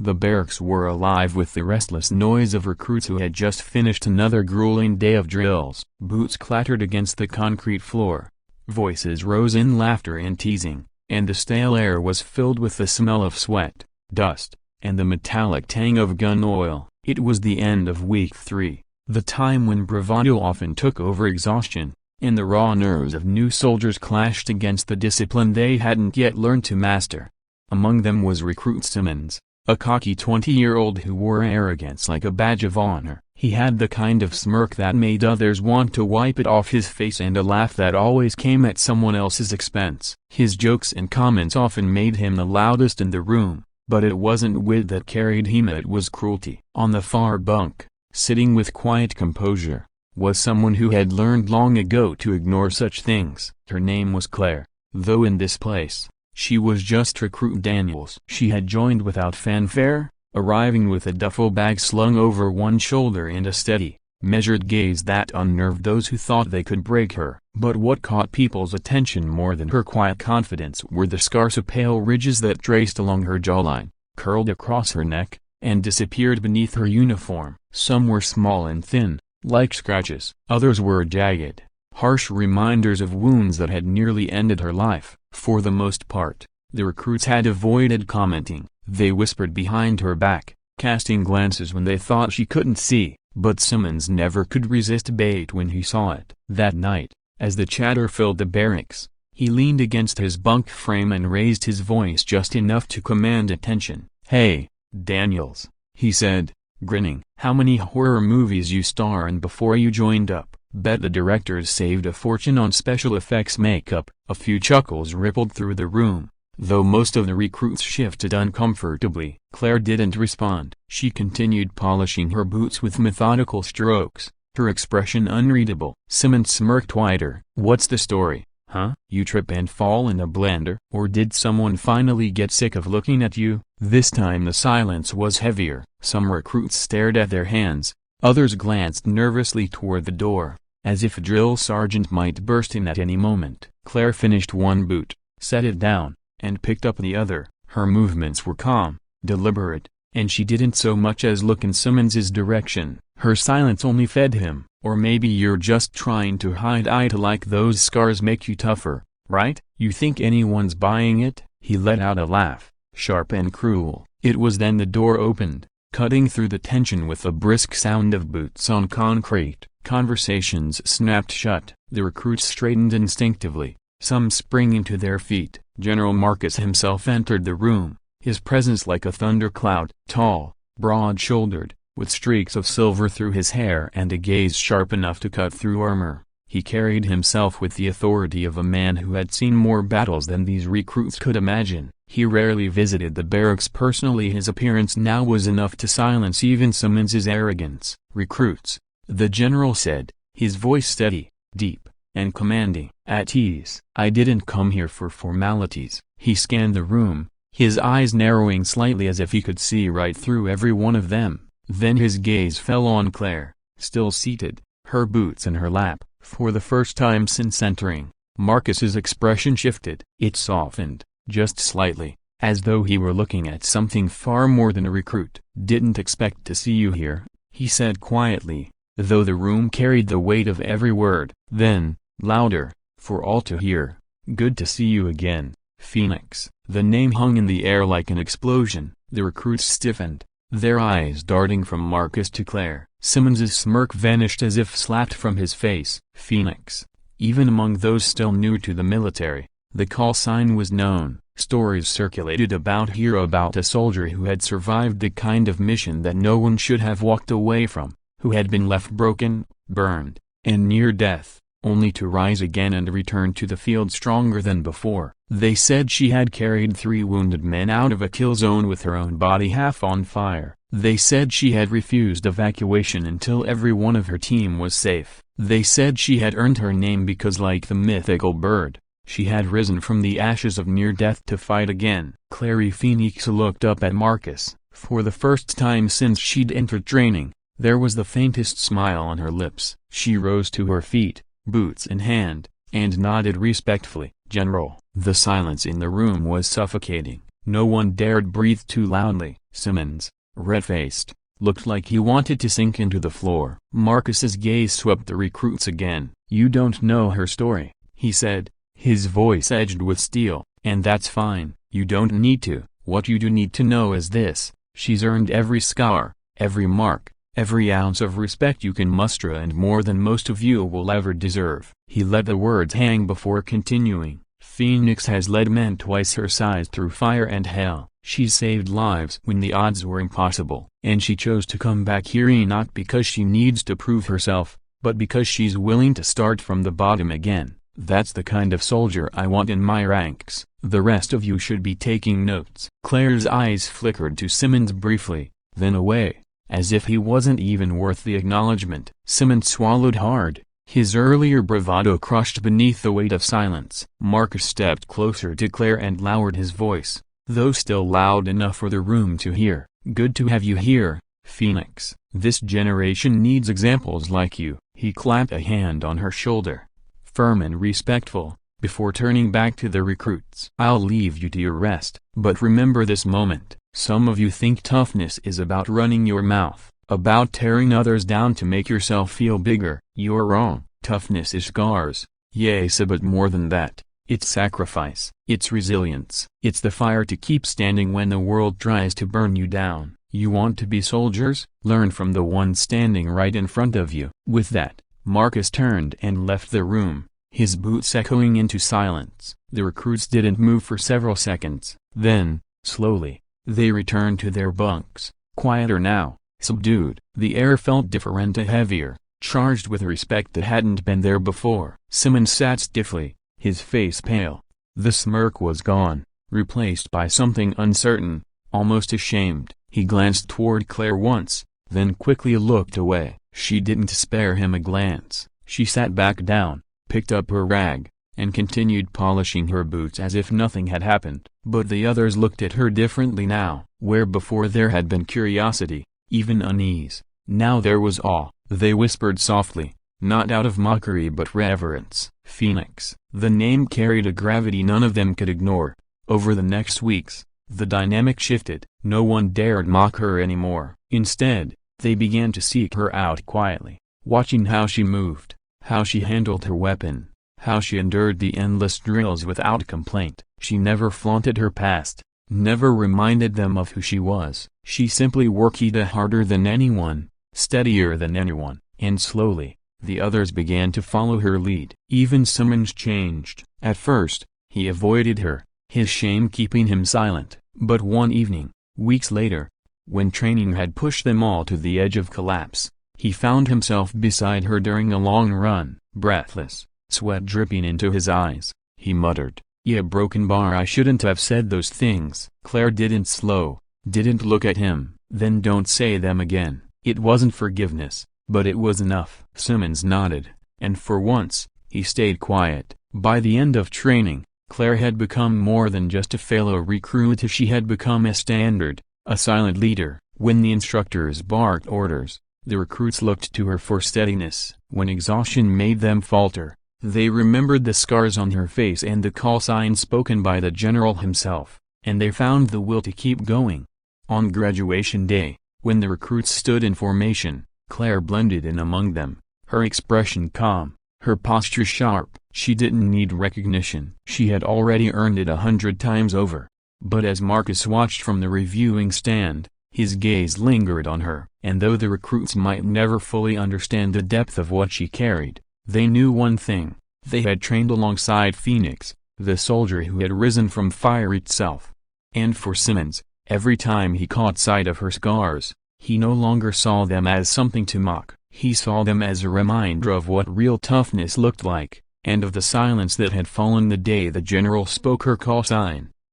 The barracks were alive with the restless noise of recruits who had just finished another grueling day of drills. Boots clattered against the concrete floor. Voices rose in laughter and teasing, and the stale air was filled with the smell of sweat, dust, and the metallic tang of gun oil. It was the end of week 3, the time when bravado often took over exhaustion, and the raw nerves of new soldiers clashed against the discipline they hadn't yet learned to master. Among them was Recruit Simmons, a cocky 20-year-old who wore arrogance like a badge of honor. He had the kind of smirk that made others want to wipe it off his face and a laugh that always came at someone else's expense. His jokes and comments often made him the loudest in the room, but it wasn't wit that carried him, it was cruelty. On the far bunk, sitting with quiet composure, was someone who had learned long ago to ignore such things. Her name was Claire, though in this place, she was just Recruit Daniels. She had joined without fanfare, arriving with a duffel bag slung over one shoulder and a steady, measured gaze that unnerved those who thought they could break her. But what caught people's attention more than her quiet confidence were the scars of pale ridges that traced along her jawline, curled across her neck, and disappeared beneath her uniform. Some were small and thin, like scratches. Others were jagged, harsh reminders of wounds that had nearly ended her life. For the most part, the recruits had avoided commenting. They whispered behind her back, casting glances when they thought she couldn't see, but Simmons never could resist bait when he saw it. That night, as the chatter filled the barracks, he leaned against his bunk frame and raised his voice just enough to command attention. "Hey, Daniels," he said, grinning. "How many horror movies you star in before you joined up? Bet the directors saved a fortune on special effects makeup." A few chuckles rippled through the room, though most of the recruits shifted uncomfortably. Claire didn't respond. She continued polishing her boots with methodical strokes, her expression unreadable. Simmons smirked wider. "What's the story, huh? You trip and fall in a blender? Or did someone finally get sick of looking at you?" This time the silence was heavier. Some recruits stared at their hands, others glanced nervously toward the door, as if a drill sergeant might burst in at any moment. Claire finished one boot, set it down, and picked up the other. Her movements were calm, deliberate, and she didn't so much as look in Simmons's direction. Her silence only fed him. "Or maybe you're just trying to hide it, like those scars make you tougher, right? You think anyone's buying it?" He let out a laugh, sharp and cruel. It was then the door opened, cutting through the tension with a brisk sound of boots on concrete. Conversations snapped shut. The recruits straightened instinctively, some springing to their feet. General Marcus himself entered the room, his presence like a thundercloud. Tall, broad-shouldered, with streaks of silver through his hair and a gaze sharp enough to cut through armor, he carried himself with the authority of a man who had seen more battles than these recruits could imagine. He rarely visited the barracks personally. His appearance now was enough to silence even Simmons's arrogance. "Recruits," the general said, his voice steady, deep, and commanding. "At ease. I didn't come here for formalities." He scanned the room, his eyes narrowing slightly as if he could see right through every one of them. Then his gaze fell on Claire, still seated, her boots in her lap. For the first time since entering, Marcus's expression shifted. It softened, just slightly, as though he were looking at something far more than a recruit. "Didn't expect to see you here," he said quietly, though the room carried the weight of every word. Then, louder, for all to hear, "Good to see you again, Phoenix." The name hung in the air like an explosion. The recruits stiffened, their eyes darting from Marcus to Claire. Simmons's smirk vanished as if slapped from his face. Phoenix. Even among those still new to the military, the call sign was known. Stories circulated about here about a soldier who had survived the kind of mission that no one should have walked away from, who had been left broken, burned, and near death, only to rise again and return to the field stronger than before. They said she had carried 3 wounded men out of a kill zone with her own body half on fire. They said she had refused evacuation until every one of her team was safe. They said she had earned her name because, like the mythical bird, she had risen from the ashes of near death to fight again. Clary Phoenix looked up at Marcus. For the first time since she'd entered training, there was the faintest smile on her lips. She rose to her feet, boots in hand, and nodded respectfully. "General." The silence in the room was suffocating. No one dared breathe too loudly. Simmons, red-faced, looked like he wanted to sink into the floor. Marcus's gaze swept the recruits again. "You don't know her story," he said, his voice edged with steel, "and that's fine, you don't need to. What you do need to know is this: she's earned every scar, every mark, every ounce of respect you can muster, and more than most of you will ever deserve." He let the words hang before continuing. "Phoenix has led men twice her size through fire and hell. She's saved lives when the odds were impossible. And she chose to come back here not because she needs to prove herself, but because she's willing to start from the bottom again. That's the kind of soldier I want in my ranks. The rest of you should be taking notes." Claire's eyes flickered to Simmons briefly, then away, as if he wasn't even worth the acknowledgement. Simmons swallowed hard, his earlier bravado crushed beneath the weight of silence. Marcus stepped closer to Claire and lowered his voice, though still loud enough for the room to hear. "Good to have you here, Phoenix. This generation needs examples like you." He clapped a hand on her shoulder, firm and respectful, before turning back to the recruits. "I'll leave you to your rest, but remember this moment. Some of you think toughness is about running your mouth, about tearing others down to make yourself feel bigger. You're wrong. Toughness is scars, yes, but more than that. It's sacrifice. It's resilience. It's the fire to keep standing when the world tries to burn you down. You want to be soldiers? Learn from the one standing right in front of you." With that, Marcus turned and left the room, his boots echoing into silence. The recruits didn't move for several seconds. Then, slowly, they returned to their bunks, quieter now, subdued. The air felt different, heavier, charged with respect that hadn't been there before. Simmons sat stiffly, his face pale. The smirk was gone, replaced by something uncertain, almost ashamed. He glanced toward Claire once, then quickly looked away. She didn't spare him a glance. She sat back down, picked up her rag, and continued polishing her boots as if nothing had happened. But the others looked at her differently now. Where before there had been curiosity, even unease, now there was awe. They whispered softly, not out of mockery but reverence. "Phoenix." The name carried a gravity none of them could ignore. Over the next weeks, the dynamic shifted. No one dared mock her anymore. Instead, they began to seek her out quietly, watching how she moved, how she handled her weapon, how she endured the endless drills without complaint. She never flaunted her past, never reminded them of who she was. She simply worked harder than anyone, steadier than anyone, and slowly, the others began to follow her lead. Even Simmons changed. At first, he avoided her, his shame keeping him silent. But one evening, weeks later, when training had pushed them all to the edge of collapse, he found himself beside her during a long run. Breathless, sweat dripping into his eyes, he muttered, "Yeah, broken bar, I shouldn't have said those things." Claire didn't look at him. "Then don't say them again." It wasn't forgiveness, but it was enough. Simmons nodded, and for once, he stayed quiet. By the end of training, Claire had become more than just a fellow recruit. She had become a standard, a silent leader. When the instructors barked orders, the recruits looked to her for steadiness. When exhaustion made them falter, they remembered the scars on her face and the call sign spoken by the general himself, and they found the will to keep going. On graduation day, when the recruits stood in formation, Claire blended in among them, her expression calm, her posture sharp. She didn't need recognition. She had already earned it 100 times over. But as Marcus watched from the reviewing stand, his gaze lingered on her. And though the recruits might never fully understand the depth of what she carried, they knew one thing: they had trained alongside Phoenix, the soldier who had risen from fire itself. And for Simmons, every time he caught sight of her scars, he no longer saw them as something to mock. He saw them as a reminder of what real toughness looked like, and of the silence that had fallen the day the general spoke her call sign.